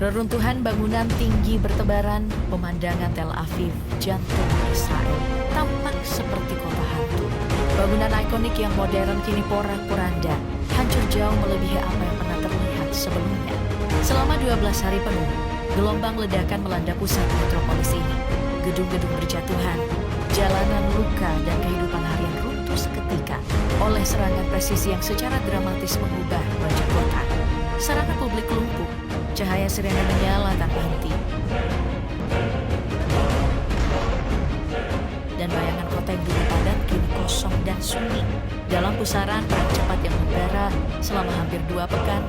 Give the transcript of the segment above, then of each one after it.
Reruntuhan bangunan tinggi bertebaran, pemandangan Tel Aviv, jantung Israel, tampak seperti kota hantu. Bangunan ikonik yang modern kini porak-poranda, hancur jauh melebihi apa yang pernah terlihat sebelumnya. Selama 12 hari penuh, gelombang ledakan melanda pusat metropolis ini. Gedung-gedung berjatuhan, jalanan luka dan kehidupan harian runtuh seketika oleh serangan presisi yang secara dramatis mengubah wajah kota. Sarana publik lumpuh, cahaya sirene menyala tanpa henti. Dan bayangan kota yang dulu padat kini kosong dan sunyi. Dalam pusaran perang cepat yang membara selama hampir 2 pekan,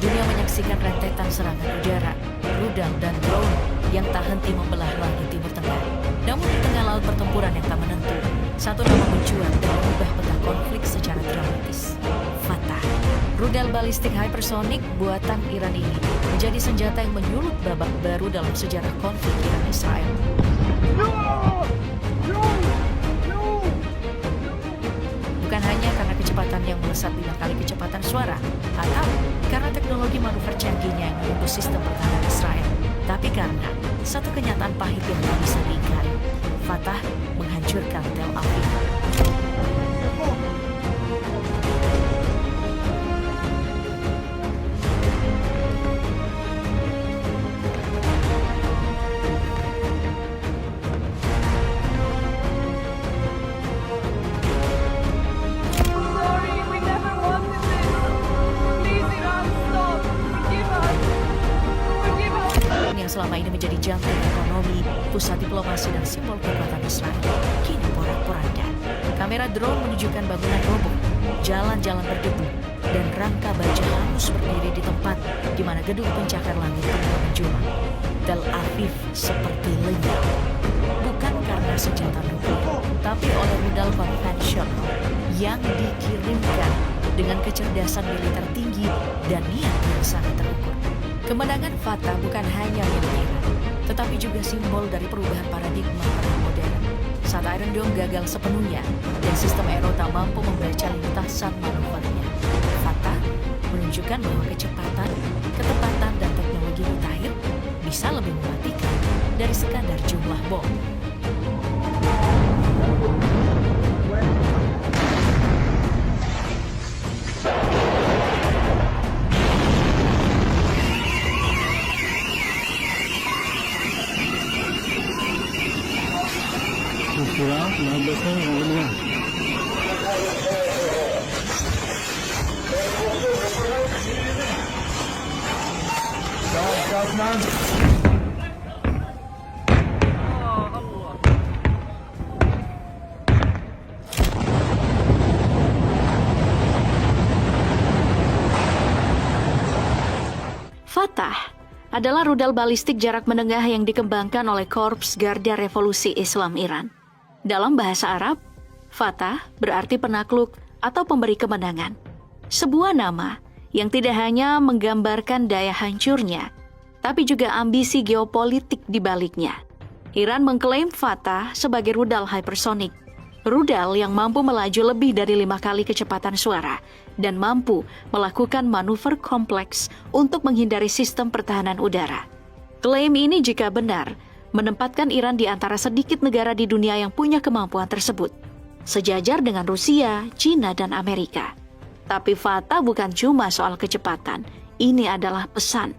dunia menyaksikan rentetan serangan udara, rudal dan drone yang tak henti membelah langit Timur Tengah. Namun di tengah laut pertempuran yang tak menentu, satu nama mencuat dan mengubah peta konflik secara dramatis. Fatah. Rudal balistik hypersonic buatan Iran ini menjadi senjata yang menyulut babak baru dalam sejarah konflik Iran-Israel. Bukan hanya karena kecepatan yang melesat 5 kali kecepatan suara, atau karena teknologi manuver canggihnya yang menembus sistem pertahanan Israel, tapi karena satu kenyataan pahit yang tak bisa diingkari. Fatah menghancurkan Tel Aviv. Yang selama ini menjadi jantung ekonomi, pusat diplomasi dan simbol kekuatan Israel, kini porak-poranda. Kamera drone menunjukkan bangunan roboh, jalan-jalan berdebu, dan rangka baja hangus berdiri di tempat di mana gedung pencakar langit tengah menjulang. Tel Aviv seperti lenyap, bukan karena senjata nuklir, tapi oleh rudal konvensional yang dikirimkan dengan kecerdasan militer tinggi dan niat yang sangat terukur. Kemenangan Fatah bukan hanya milik Iran, tetapi juga simbol dari perubahan paradigma perang modern. Saat Iron Dome gagal sepenuhnya dan sistem Aero tak mampu membaca lintasan manuvernya, Fatah menunjukkan bahwa kecepatan, ketepatan, dan teknologi mutakhir bisa lebih mematikan dari sekadar jumlah bom. Kurang, 15 tahun yang Fatah adalah rudal balistik jarak menengah yang dikembangkan oleh Korps Garda Revolusi Islam Iran. Dalam bahasa Arab, Fatah berarti penakluk atau pemberi kemenangan. Sebuah nama yang tidak hanya menggambarkan daya hancurnya, tapi juga ambisi geopolitik di baliknya. Iran mengklaim Fatah sebagai rudal hypersonic, rudal yang mampu melaju lebih dari 5 kali kecepatan suara dan mampu melakukan manuver kompleks untuk menghindari sistem pertahanan udara. Klaim ini jika benar, menempatkan Iran di antara sedikit negara di dunia yang punya kemampuan tersebut, sejajar dengan Rusia, China, dan Amerika. Tapi Fatah bukan cuma soal kecepatan, ini adalah pesan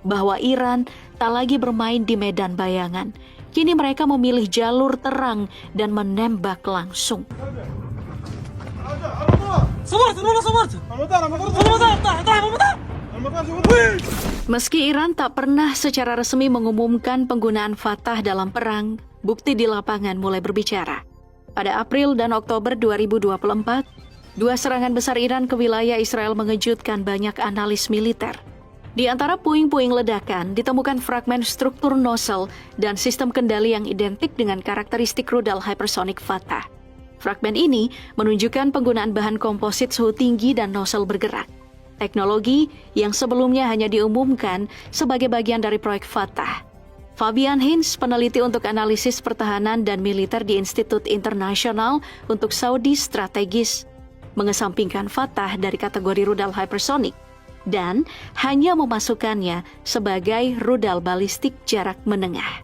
bahwa Iran tak lagi bermain di medan bayangan. Kini mereka memilih jalur terang dan menembak langsung. Meski Iran tak pernah secara resmi mengumumkan penggunaan Fatah dalam perang, bukti di lapangan mulai berbicara. Pada April dan Oktober 2024, 2 serangan besar Iran ke wilayah Israel mengejutkan banyak analis militer. Di antara puing-puing ledakan ditemukan fragmen struktur nozzle dan sistem kendali yang identik dengan karakteristik rudal hypersonic Fatah. Fragmen ini menunjukkan penggunaan bahan komposit suhu tinggi dan nozzle bergerak. Teknologi yang sebelumnya hanya diumumkan sebagai bagian dari proyek Fatah. Fabian Hinz, peneliti untuk analisis pertahanan dan militer di Institut Internasional untuk Saudi Strategis, mengesampingkan Fatah dari kategori rudal hypersonic. dan hanya memasukkannya sebagai rudal balistik jarak menengah.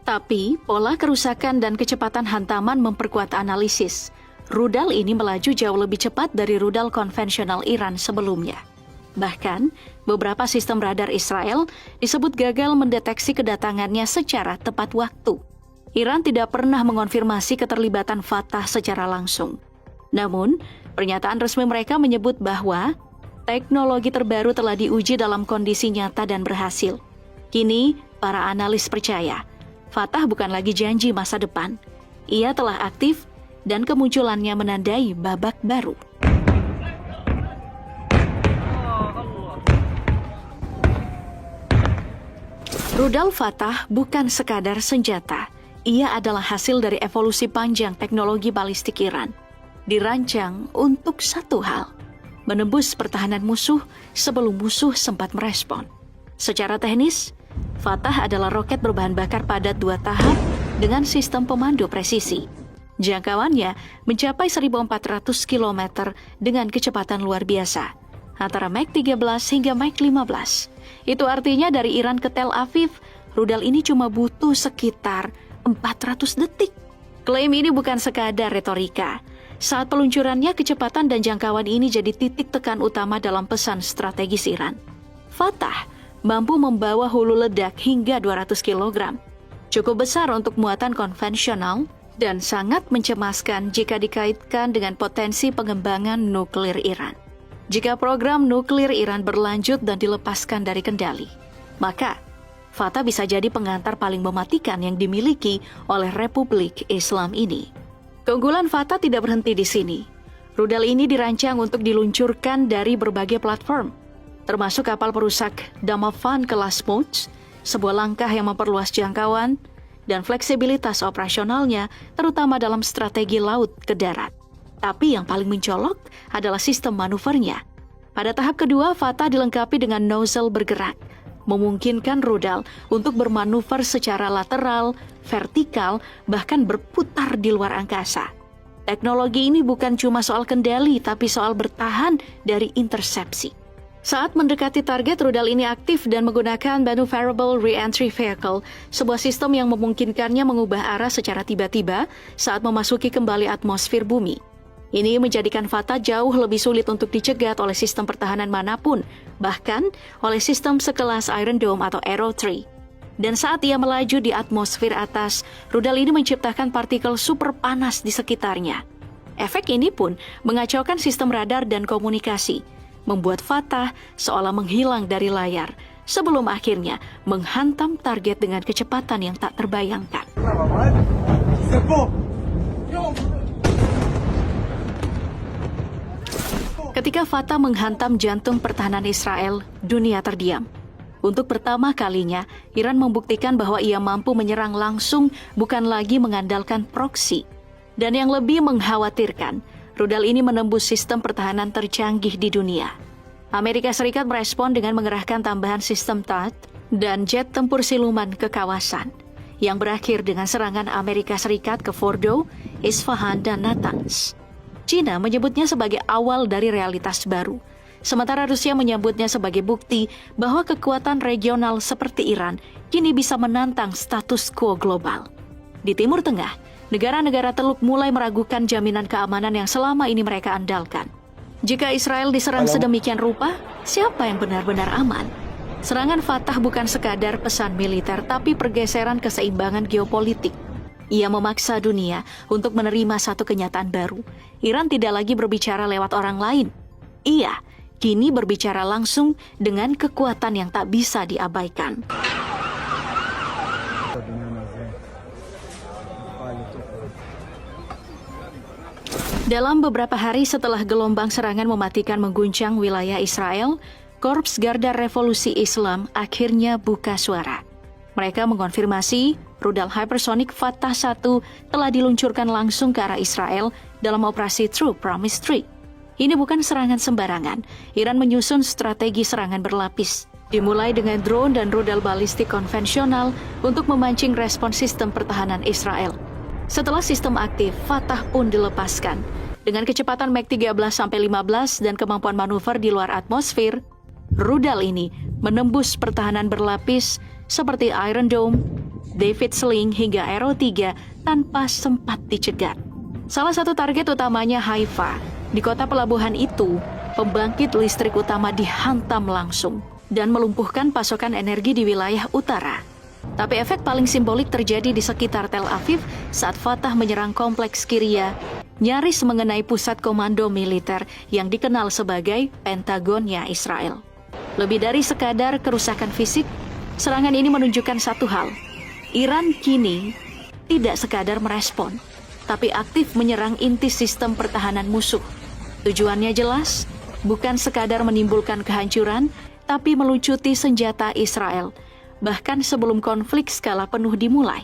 Tapi, pola kerusakan dan kecepatan hantaman memperkuat analisis. Rudal ini melaju jauh lebih cepat dari rudal konvensional Iran sebelumnya. Bahkan, beberapa sistem radar Israel disebut gagal mendeteksi kedatangannya secara tepat waktu. Iran tidak pernah mengonfirmasi keterlibatan Fatah secara langsung. Namun, pernyataan resmi mereka menyebut bahwa teknologi terbaru telah diuji dalam kondisi nyata dan berhasil. Kini, para analis percaya, Fatah bukan lagi janji masa depan. Ia telah aktif dan kemunculannya menandai babak baru. Rudal Fatah bukan sekadar senjata. Ia adalah hasil dari evolusi panjang teknologi balistik Iran. Dirancang untuk satu hal, menembus pertahanan musuh sebelum musuh sempat merespon. Secara teknis, Fatah adalah roket berbahan bakar padat 2 tahap dengan sistem pemandu presisi. Jangkauannya mencapai 1.400 km dengan kecepatan luar biasa, antara Mach 13 hingga Mach 15. Itu artinya dari Iran ke Tel Aviv, rudal ini cuma butuh sekitar 400 detik. Klaim ini bukan sekadar retorika. Saat peluncurannya, kecepatan dan jangkauan ini jadi titik tekan utama dalam pesan strategis Iran. Fatah mampu membawa hulu ledak hingga 200 kg. Cukup besar untuk muatan konvensional dan sangat mencemaskan jika dikaitkan dengan potensi pengembangan nuklir Iran. Jika program nuklir Iran berlanjut dan dilepaskan dari kendali, maka Fatah bisa jadi pengantar paling mematikan yang dimiliki oleh Republik Islam ini. Keunggulan Fatah tidak berhenti di sini. Rudal ini dirancang untuk diluncurkan dari berbagai platform, termasuk kapal perusak Damavand kelas Moch, sebuah langkah yang memperluas jangkauan dan fleksibilitas operasionalnya, terutama dalam strategi laut ke darat. Tapi yang paling mencolok adalah sistem manuvernya. Pada tahap kedua, Fatah dilengkapi dengan nozzle bergerak, memungkinkan rudal untuk bermanuver secara lateral, vertikal, bahkan berputar di luar angkasa. Teknologi ini bukan cuma soal kendali, tapi soal bertahan dari intersepsi. Saat mendekati target, rudal ini aktif dan menggunakan Maneuverable Re-entry Vehicle, sebuah sistem yang memungkinkannya mengubah arah secara tiba-tiba saat memasuki kembali atmosfer bumi. Ini menjadikan Fatah jauh lebih sulit untuk dicegat oleh sistem pertahanan manapun, bahkan oleh sistem sekelas Iron Dome atau Arrow 3. Dan saat ia melaju di atmosfer atas, rudal ini menciptakan partikel super panas di sekitarnya. Efek ini pun mengacaukan sistem radar dan komunikasi, membuat Fatah seolah menghilang dari layar, sebelum akhirnya menghantam target dengan kecepatan yang tak terbayangkan. Ketika Fatah menghantam jantung pertahanan Israel, dunia terdiam. Untuk pertama kalinya, Iran membuktikan bahwa ia mampu menyerang langsung, bukan lagi mengandalkan proksi. Dan yang lebih mengkhawatirkan, rudal ini menembus sistem pertahanan tercanggih di dunia. Amerika Serikat merespon dengan mengerahkan tambahan sistem THAAD dan jet tempur siluman ke kawasan, yang berakhir dengan serangan Amerika Serikat ke Fordo, Isfahan, dan Natanz. China menyebutnya sebagai awal dari realitas baru, sementara Rusia menyebutnya sebagai bukti bahwa kekuatan regional seperti Iran kini bisa menantang status quo global. Di Timur Tengah, negara-negara Teluk mulai meragukan jaminan keamanan yang selama ini mereka andalkan. Jika Israel diserang sedemikian rupa, siapa yang benar-benar aman? Serangan Fatah bukan sekadar pesan militer, tapi pergeseran keseimbangan geopolitik. Ia memaksa dunia untuk menerima satu kenyataan baru. Iran tidak lagi berbicara lewat orang lain. Ia kini berbicara langsung dengan kekuatan yang tak bisa diabaikan. Dalam beberapa hari setelah gelombang serangan mematikan mengguncang wilayah Israel, Korps Garda Revolusi Islam akhirnya buka suara. Mereka mengonfirmasi rudal hypersonic Fatah 1 telah diluncurkan langsung ke arah Israel dalam operasi True Promise 3. Ini bukan serangan sembarangan. Iran menyusun strategi serangan berlapis, dimulai dengan drone dan rudal balistik konvensional untuk memancing respon sistem pertahanan Israel. Setelah sistem aktif, Fatah pun dilepaskan. Dengan kecepatan Mach 13-15 dan kemampuan manuver di luar atmosfer, Rudal ini menembus pertahanan berlapis seperti Iron Dome, David Sling hingga Arrow 3 tanpa sempat dicegat. Salah satu target utamanya Haifa. Di kota pelabuhan itu, pembangkit listrik utama dihantam langsung dan melumpuhkan pasokan energi di wilayah utara. Tapi efek paling simbolik terjadi di sekitar Tel Aviv saat Fatah menyerang kompleks Kiria, nyaris mengenai pusat komando militer yang dikenal sebagai Pentagonnya Israel. Lebih dari sekadar kerusakan fisik, serangan ini menunjukkan satu hal. Iran kini tidak sekadar merespon, tapi aktif menyerang inti sistem pertahanan musuh. Tujuannya jelas, bukan sekadar menimbulkan kehancuran, tapi melucuti senjata Israel, bahkan sebelum konflik skala penuh dimulai.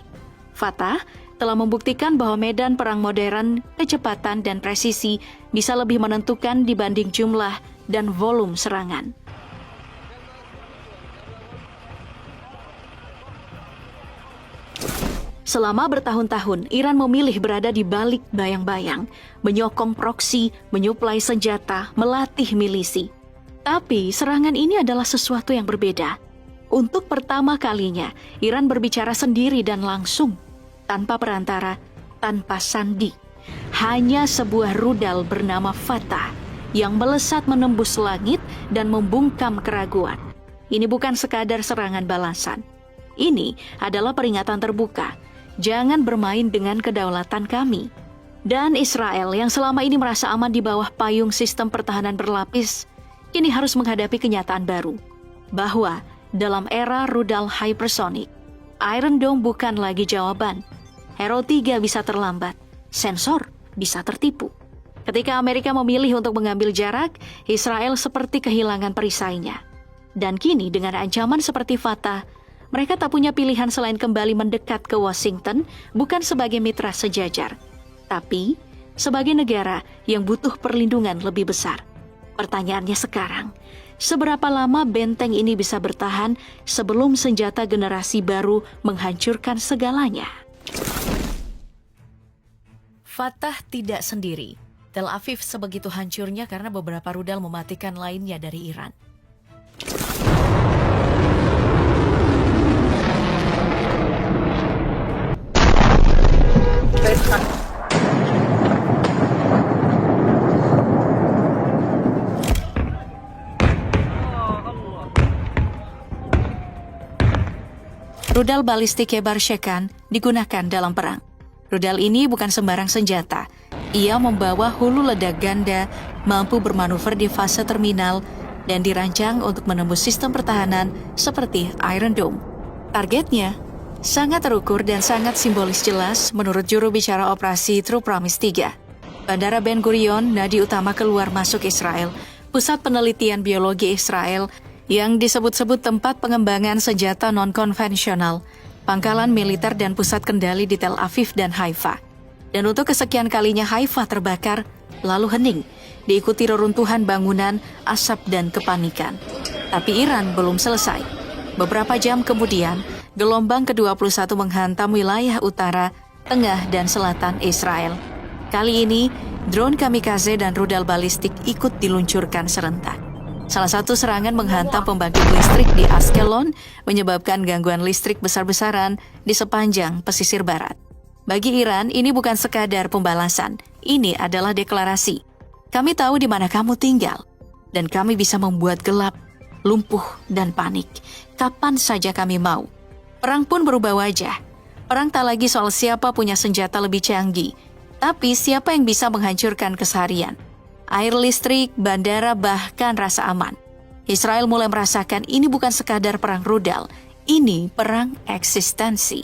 Fatah telah membuktikan bahwa medan perang modern, kecepatan dan presisi bisa lebih menentukan dibanding jumlah dan volume serangan. Selama bertahun-tahun, Iran memilih berada di balik bayang-bayang, menyokong proksi, menyuplai senjata, melatih milisi. Tapi serangan ini adalah sesuatu yang berbeda. Untuk pertama kalinya, Iran berbicara sendiri dan langsung, tanpa perantara, tanpa sandi. Hanya sebuah rudal bernama Fatah yang melesat menembus langit dan membungkam keraguan. Ini bukan sekadar serangan balasan. Ini adalah peringatan terbuka. Jangan bermain dengan kedaulatan kami. Dan Israel yang selama ini merasa aman di bawah payung sistem pertahanan berlapis, kini harus menghadapi kenyataan baru, bahwa dalam era rudal hypersonic, Iron Dome bukan lagi jawaban. Arrow 3 bisa terlambat, sensor bisa tertipu. Ketika Amerika memilih untuk mengambil jarak, Israel seperti kehilangan perisainya. Dan kini dengan ancaman seperti Fatah, mereka tak punya pilihan selain kembali mendekat ke Washington, bukan sebagai mitra sejajar, tapi sebagai negara yang butuh perlindungan lebih besar. Pertanyaannya sekarang, seberapa lama benteng ini bisa bertahan sebelum senjata generasi baru menghancurkan segalanya? Fatah tidak sendiri. Tel Aviv sebegitu hancurnya karena beberapa rudal mematikan lainnya dari Iran. Rudal balistik Hebar Shekan digunakan dalam perang. Rudal ini bukan sembarang senjata. Ia membawa hulu ledak ganda, mampu bermanuver di fase terminal, dan dirancang untuk menembus sistem pertahanan seperti Iron Dome. Targetnya sangat terukur dan sangat simbolis jelas menurut juru bicara operasi True Promise 3. Bandara Ben Gurion, nadi utama keluar masuk Israel, pusat penelitian biologi Israel, yang disebut-sebut tempat pengembangan senjata non-konvensional, pangkalan militer dan pusat kendali di Tel Aviv dan Haifa. Dan untuk kesekian kalinya Haifa terbakar, lalu hening, diikuti reruntuhan bangunan, asap dan kepanikan. Tapi Iran belum selesai. Beberapa jam kemudian, gelombang ke-21 menghantam wilayah utara, tengah dan selatan Israel. Kali ini, drone kamikaze dan rudal balistik ikut diluncurkan serentak. Salah satu serangan menghantam pembangkit listrik di Ashkelon, menyebabkan gangguan listrik besar-besaran di sepanjang pesisir barat. Bagi Iran, ini bukan sekadar pembalasan, ini adalah deklarasi. Kami tahu di mana kamu tinggal, dan kami bisa membuat gelap, lumpuh, dan panik, kapan saja kami mau. Perang pun berubah wajah. Perang tak lagi soal siapa punya senjata lebih canggih, tapi siapa yang bisa menghancurkan keseharian. Air listrik, bandara, bahkan rasa aman. Israel mulai merasakan ini bukan sekadar perang rudal, ini perang eksistensi.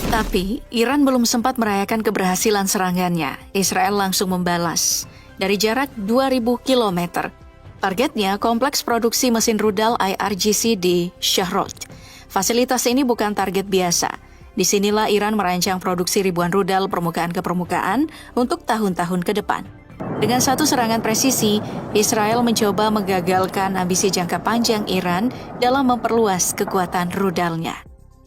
Tapi, Iran belum sempat merayakan keberhasilan serangannya. Israel langsung membalas. Dari jarak 2.000 km. Targetnya kompleks produksi mesin rudal IRGC di Shahrot. Fasilitas ini bukan target biasa. Disinilah Iran merancang produksi ribuan rudal permukaan ke permukaan untuk tahun-tahun ke depan. Dengan satu serangan presisi, Israel mencoba menggagalkan ambisi jangka panjang Iran dalam memperluas kekuatan rudalnya.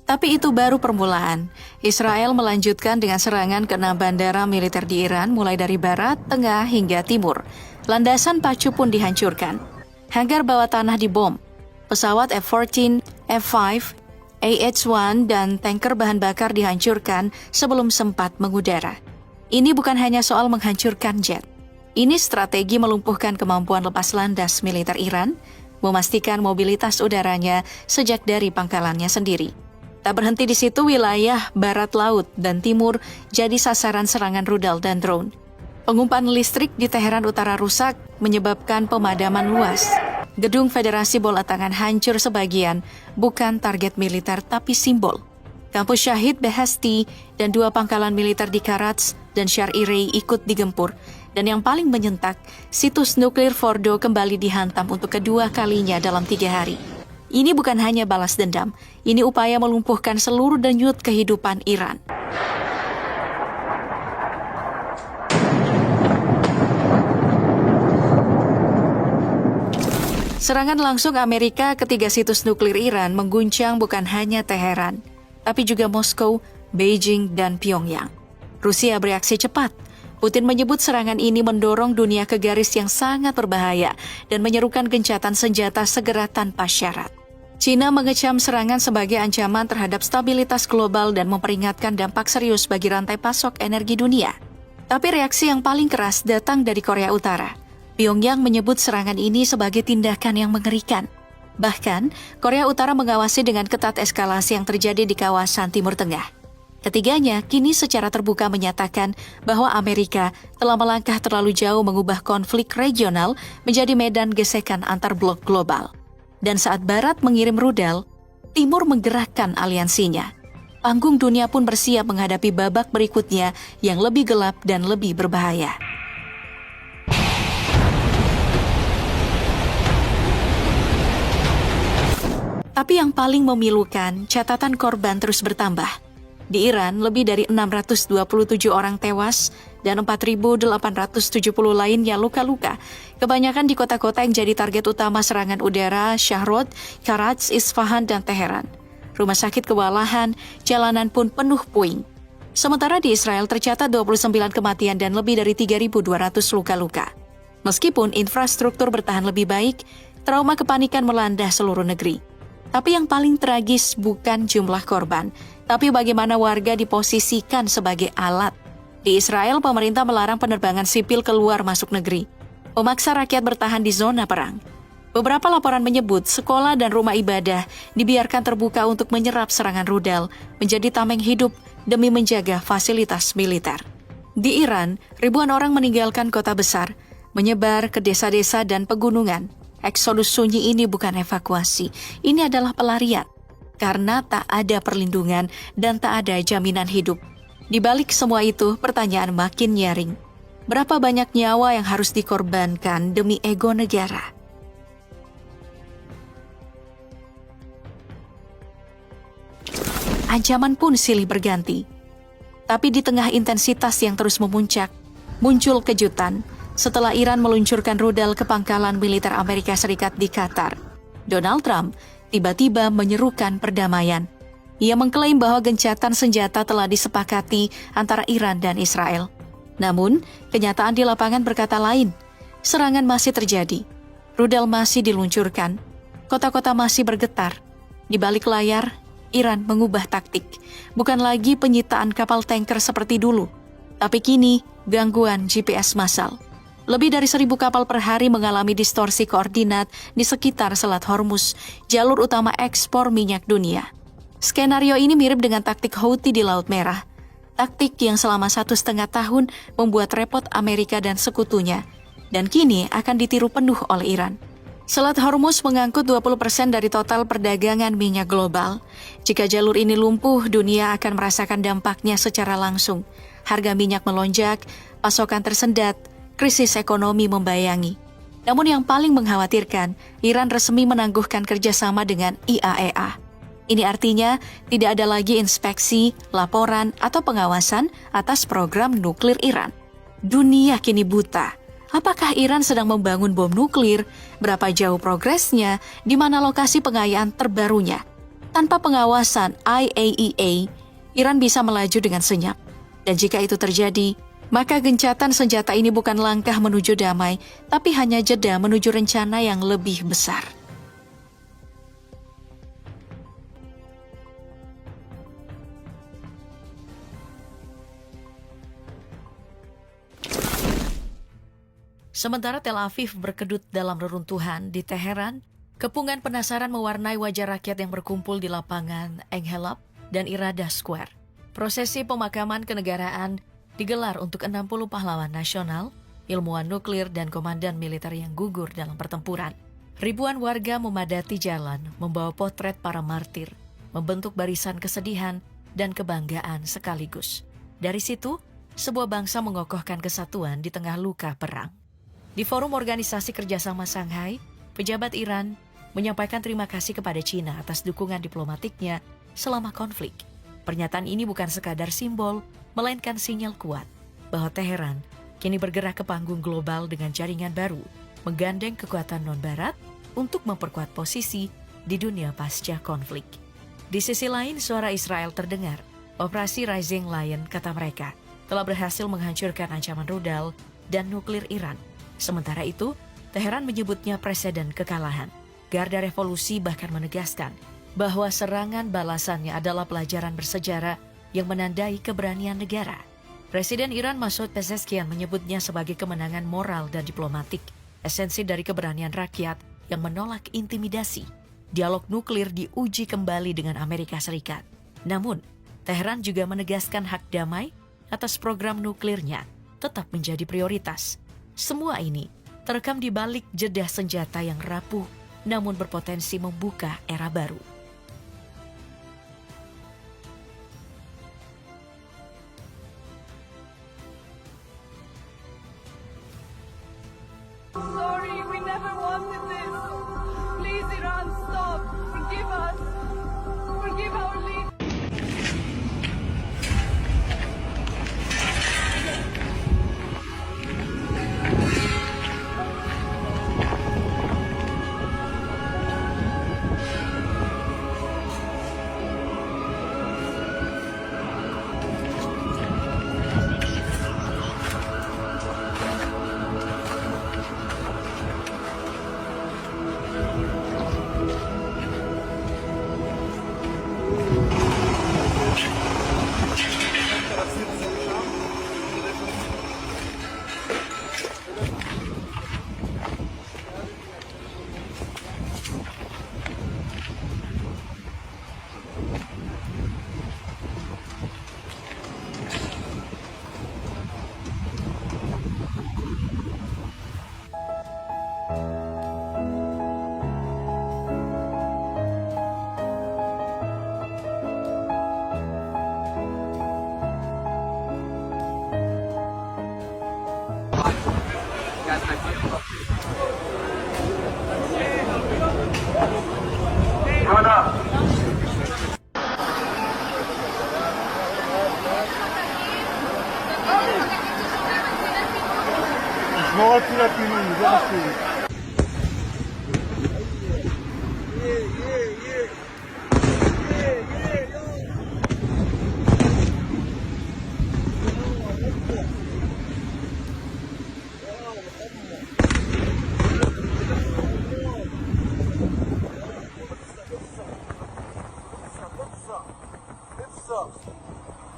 Tapi itu baru permulaan. Israel melanjutkan dengan serangan ke 6 bandara militer di Iran mulai dari barat, tengah, hingga timur. Landasan pacu pun dihancurkan. Hanggar bawah tanah dibom. Pesawat F-14, F-5, AH-1 dan tanker bahan bakar dihancurkan sebelum sempat mengudara. Ini bukan hanya soal menghancurkan jet. Ini strategi melumpuhkan kemampuan lepas landas militer Iran, memastikan mobilitas udaranya sejak dari pangkalannya sendiri. Tak berhenti di situ, wilayah barat laut dan timur jadi sasaran serangan rudal dan drone. Pengumpan listrik di Teheran Utara rusak menyebabkan pemadaman luas. Gedung Federasi Bola Tangan hancur sebagian, bukan target militer tapi simbol. Kampus Syahid Beheshti dan 2 pangkalan militer di Karats dan Shar-e-Ray ikut digempur. Dan yang paling menyentak, situs nuklir Fordo kembali dihantam untuk kedua kalinya dalam 3 hari. Ini bukan hanya balas dendam, ini upaya melumpuhkan seluruh denyut kehidupan Iran. Serangan langsung Amerika ke 3 situs nuklir Iran mengguncang bukan hanya Teheran, tapi juga Moskow, Beijing, dan Pyongyang. Rusia bereaksi cepat. Putin menyebut serangan ini mendorong dunia ke garis yang sangat berbahaya dan menyerukan gencatan senjata segera tanpa syarat. China mengecam serangan sebagai ancaman terhadap stabilitas global dan memperingatkan dampak serius bagi rantai pasok energi dunia. Tapi reaksi yang paling keras datang dari Korea Utara. Pyongyang menyebut serangan ini sebagai tindakan yang mengerikan. Bahkan, Korea Utara mengawasi dengan ketat eskalasi yang terjadi di kawasan Timur Tengah. Ketiganya kini secara terbuka menyatakan bahwa Amerika telah melangkah terlalu jauh mengubah konflik regional menjadi medan gesekan antar blok global. Dan saat Barat mengirim rudal, Timur menggerakkan aliansinya. Panggung dunia pun bersiap menghadapi babak berikutnya yang lebih gelap dan lebih berbahaya. Tapi yang paling memilukan, catatan korban terus bertambah. Di Iran, lebih dari 627 orang tewas dan 4.870 lainnya luka-luka. Kebanyakan di kota-kota yang jadi target utama serangan udara, Shahrod, Karats, Isfahan, dan Teheran. Rumah sakit kewalahan, jalanan pun penuh puing. Sementara di Israel tercatat 29 kematian dan lebih dari 3.200 luka-luka. Meskipun infrastruktur bertahan lebih baik, trauma kepanikan melanda seluruh negeri. Tapi yang paling tragis bukan jumlah korban, tapi bagaimana warga diposisikan sebagai alat. Di Israel, pemerintah melarang penerbangan sipil keluar masuk negeri, memaksa rakyat bertahan di zona perang. Beberapa laporan menyebut sekolah dan rumah ibadah dibiarkan terbuka untuk menyerap serangan rudal, menjadi tameng hidup demi menjaga fasilitas militer. Di Iran, ribuan orang meninggalkan kota besar, menyebar ke desa-desa dan pegunungan. Eksodus sunyi ini bukan evakuasi, ini adalah pelarian. Karena tak ada perlindungan dan tak ada jaminan hidup. Di balik semua itu, pertanyaan makin nyaring. Berapa banyak nyawa yang harus dikorbankan demi ego negara? Ancaman pun silih berganti. Tapi di tengah intensitas yang terus memuncak, muncul kejutan. Setelah Iran meluncurkan rudal ke pangkalan militer Amerika Serikat di Qatar, Donald Trump tiba-tiba menyerukan perdamaian. Ia mengklaim bahwa gencatan senjata telah disepakati antara Iran dan Israel. Namun, kenyataan di lapangan berkata lain. Serangan masih terjadi. Rudal masih diluncurkan. Kota-kota masih bergetar. Di balik layar, Iran mengubah taktik. Bukan lagi penyitaan kapal tanker seperti dulu, tapi kini gangguan GPS massal. Lebih dari 1.000 kapal per hari mengalami distorsi koordinat di sekitar Selat Hormuz, jalur utama ekspor minyak dunia. Skenario ini mirip dengan taktik Houthi di Laut Merah. Taktik yang selama 1,5 tahun membuat repot Amerika dan sekutunya, dan kini akan ditiru penuh oleh Iran. Selat Hormuz mengangkut 20% dari total perdagangan minyak global. Jika jalur ini lumpuh, dunia akan merasakan dampaknya secara langsung. Harga minyak melonjak, pasokan tersendat, krisis ekonomi membayangi. Namun yang paling mengkhawatirkan, Iran resmi menangguhkan kerjasama dengan IAEA. Ini artinya tidak ada lagi inspeksi, laporan, atau pengawasan atas program nuklir Iran. Dunia kini buta. Apakah Iran sedang membangun bom nuklir? Berapa jauh progresnya? Di mana lokasi pengayaan terbarunya? Tanpa pengawasan IAEA, Iran bisa melaju dengan senyap. Dan jika itu terjadi, maka gencatan senjata ini bukan langkah menuju damai, tapi hanya jeda menuju rencana yang lebih besar. Sementara Tel Aviv berkedut dalam reruntuhan, di Teheran, kepungan penasaran mewarnai wajah rakyat yang berkumpul di lapangan Enghelab dan Irada Square. Prosesi pemakaman kenegaraan digelar untuk 60 pahlawan nasional, ilmuwan nuklir dan komandan militer yang gugur dalam pertempuran. Ribuan warga memadati jalan, membawa potret para martir, membentuk barisan kesedihan dan kebanggaan sekaligus. Dari situ, sebuah bangsa mengokohkan kesatuan di tengah luka perang. Di forum Organisasi Kerjasama Shanghai, pejabat Iran menyampaikan terima kasih kepada China atas dukungan diplomatiknya selama konflik. Pernyataan ini bukan sekadar simbol, melainkan sinyal kuat bahwa Teheran kini bergerak ke panggung global dengan jaringan baru, menggandeng kekuatan non-barat untuk memperkuat posisi di dunia pasca konflik. Di sisi lain, suara Israel terdengar. Operasi Rising Lion, kata mereka, telah berhasil menghancurkan ancaman rudal dan nuklir Iran. Sementara itu, Teheran menyebutnya preseden kekalahan. Garda Revolusi bahkan menegaskan bahwa serangan balasannya adalah pelajaran bersejarah yang menandai keberanian negara. Presiden Iran Masoud Pezeshkian menyebutnya sebagai kemenangan moral dan diplomatik, esensi dari keberanian rakyat yang menolak intimidasi. Dialog nuklir diuji kembali dengan Amerika Serikat. Namun, Teheran juga menegaskan hak damai atas program nuklirnya tetap menjadi prioritas. Semua ini terekam di balik jeda senjata yang rapuh, namun berpotensi membuka era baru. Sorry, we never wanted this. Please, Iran, stop. Forgive us. Forgive our leader. نقعد فيها كيلو زي ما تقول.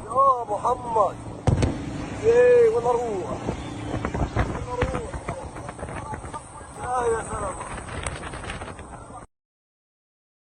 يا محمد ايه وين اروح؟ يا سلام.